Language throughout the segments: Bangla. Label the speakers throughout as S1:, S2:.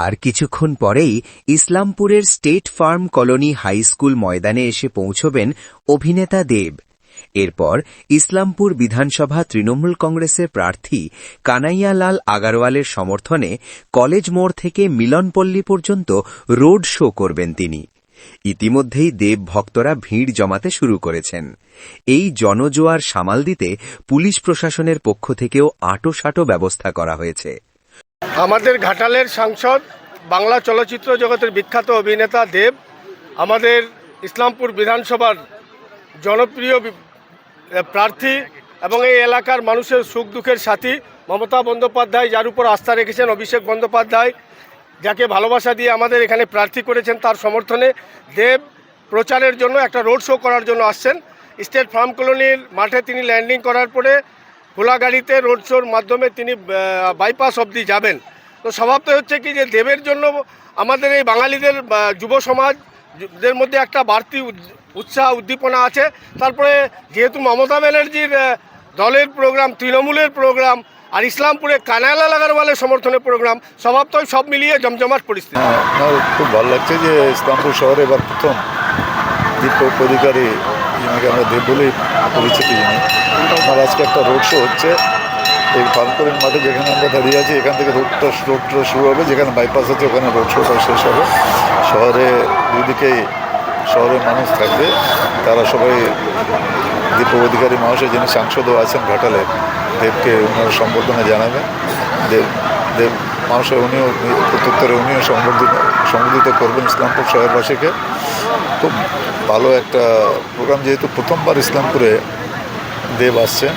S1: আর কিছুক্ষণ পরেই ইসলামপুরের state farm colony high school ময়দানে এসে পৌঁছবেন অভিনেতা দেব। এরপর ইসলামপুর বিধানসভা তৃণমূল কংগ্রেসের প্রার্থী কানাইয়ালাল আগারওয়ালের সমর্থনে কলেজ মোড় থেকে মিলনপল্লী পর্যন্ত রোড শো করবেন তিনি। ইতিমধ্যেই দেব ভক্তরা ভিড় জমাতে শুরু করেছেন। এই জনজোয়ার সামাল দিতে পুলিশ প্রশাসনের পক্ষ থেকেও আঁটোসাঁটো ব্যবস্থা করা হয়েছে।
S2: আমাদের ঘাটালের সাংসদ, বাংলা চলচ্চিত্র জগতের বিখ্যাত অভিনেতা দেব আমাদের ইসলামপুর বিধানসভার জনপ্রিয় প্রার্থী এবং এই এলাকার মানুষের সুখ দুঃখের সাথী। মমতা বন্দ্যোপাধ্যায় যার উপর আস্থা রেখেছেন, অভিষেক বন্দ্যোপাধ্যায় যাকে ভালোবাসা দিয়ে আমাদের এখানে প্রার্থী করেছেন, তার সমর্থনে দেব প্রচারের জন্য একটা রোড শো করার জন্য আসছেন। স্টেট ফার্ম কলোনির মাঠে তিনি ল্যান্ডিং করার পরে খোলা গাড়িতে রোড শোর মাধ্যমে তিনি বাইপাস অবধি যাবেন। তো স্বভাবতই হচ্ছে কি যে দেবের জন্য আমাদের এই বাঙালিদের যুব সমাজদের মধ্যে একটা বাড়তি উৎসাহ উদ্দীপনা আছে। তারপরে যেহেতু মমতা ব্যানার্জির দলের প্রোগ্রাম, তৃণমূলের প্রোগ্রাম, আর ইসলামপুরে কানাইয়ালাল আগারওয়ালের সমর্থনের প্রোগ্রাম, স্বভাবতই সব মিলিয়ে জমজমাট পরিস্থিতি।
S3: আমার খুব ভালো লাগছে যে ইসলামপুর শহরে এবার প্রথম দীপক অধিকারী, যিনাকে আমরা দেব বলেই পরিচিতি জানি, আমার আজকে একটা রোড শো হচ্ছে এই ফার্মকলির মাঠে, যেখানে আমরা দাঁড়িয়ে আছি। এখান থেকে রোডটা শুরু হবে, যেখানে বাইপাস আছে ওখানে রোড শোটা শেষ হবে। শহরে দুই দিকেই শহরের মানুষ থাকবে, তারা সবাই দীপক অধিকারী মহাশয়, যিনি সাংসদও আছেন ঘাটালে, দেবকে ওনার সম্বর্ধনা জানাবেন। দেব মহাশয় উনিও প্রত্যুত্তরে উনিও সম্বোধিত করবেন ইসলামপুর শহরবাসীকে। খুব ভালো একটা প্রোগ্রাম, যেহেতু প্রথমবার ইসলামপুরে দেব আসছে,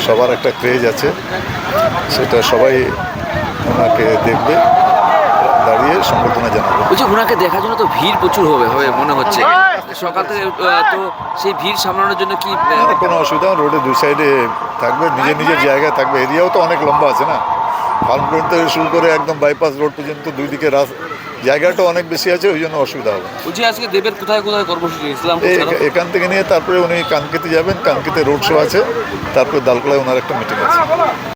S3: সবার একটা ক্রেজ আছে, সেটা সবাই ওনাকে দেখবে, দাঁড়িয়ে সম্বর্ধনা জানাবে।
S4: বলছি ওনাকে দেখার জন্য তো ভিড় প্রচুর হবে মনে হচ্ছে সকাল থেকে, তো সেই ভিড় সামলানোর জন্য কি
S3: কোনো অসুবিধা? রোডে দুই সাইডে থাকবে, নিজের জায়গায় থাকবে। এরিয়াও তো অনেক লম্বা আছে না, ফার্ম রোড থেকে শুরু করে একদম বাইপাস রোড পর্যন্ত দুই দিকে জায়গাটা অনেক বেশি আছে, ওই জন্য অসুবিধা হবে।
S4: বলছি আজকে দেবের কোথায় কর্মসূচি?
S3: এখান থেকে নিয়ে তারপরে উনি কানকিতে যাবেন, কানকিতে রোড শো আছে, তারপরে দালকোলায় ওনার একটা মিটিং আছে।